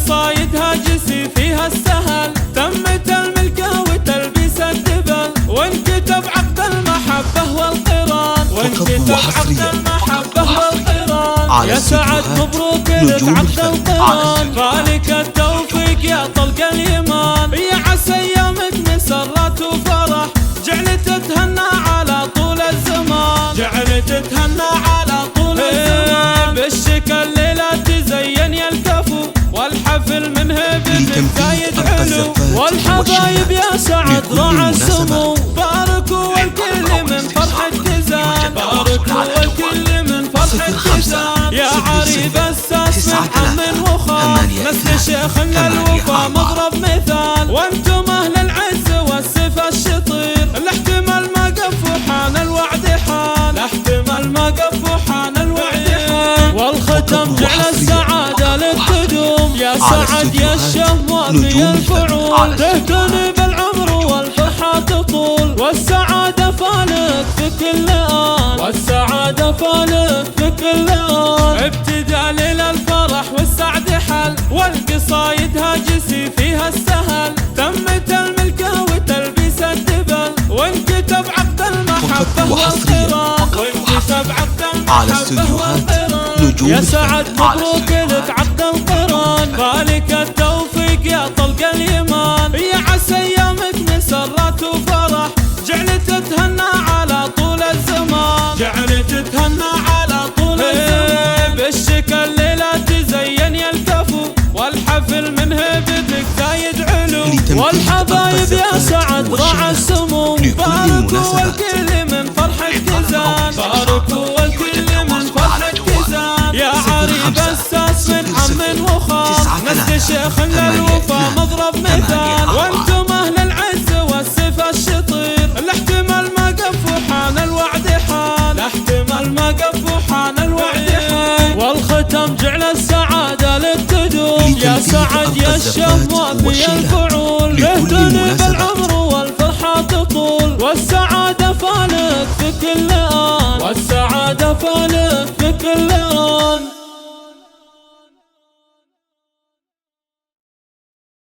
والقصايد هاجسي فيها السهل، تمت الملكة وتلبيس الدبل، وانكتب عقد المحبة والقران، وانكتب عقد المحبة والقران. يا سعد مبروك لك عقد القران، فالك التوفيق يا طلق اليمان، يا عسى ايامك مسرات وفرح، جعلت تتهنى على طول الزمان، جعلت تتهنى على طول الزمان. بالشكل الليلة تزين يا الكفو، والحفل منه بك زايد علو، والحبايب يا سعد راعى السمو، باركوا والكل من فرحة كزان، باركوا والكل من فرحة كزان. يا عريب الساس من عم وخال، نسل شيخنا الوفا مضرب مثال، وانتم اهل العز والسفا الشطير، الاحتمال ما قف حان الوعد حان، الاحتمال ما قف حان الوعد حان. والختم جعل السعادة لك تدوم، يا سعد يا الشهم في الفعول، تهتني بالعمر والفرحة تطول، والسعادة فالك في كل آن، والسعادة فالك في كل آن. ابتدى ليلة الفرح والسعد حل، والقصايد هاجسي فيها السهل، تمت الملكة وتلبيس الدبل، وانكتب عقد المحبة والقران، وانكتب عقد المحبة والقران. يا سعد مبروك لك عقد القران، فالك التوفيق يا طلق اليمان، يا عسى ايامك مسرات وفرح، جعلت تتهنى على طول الزمان، جعلت تتهنى على طول الزمان. بالشكل الليلة تزين يا الكفو، والحفل منه بدك زايد علو، والحبايب يا سعد راعى السمو، باركوا والكل من فرحة كزان، باركوا والكل من فرحة كزان. يا عريب الساس من عم وخال، نسل شيخنا الوفا مضرب مثال، وانتم اهل العز والسفا الشطير، الاحتمال ما قف حان الوعد حان، الاحتمال ما قف حان الوعد حان. والختم جعل السعادة لك تدوم، يا سعد يا الشهم في الفعول، تهتني بالعمر والفرحة تطول، والسعادة فالك في كل آن، والسعادة فالك في كل آن.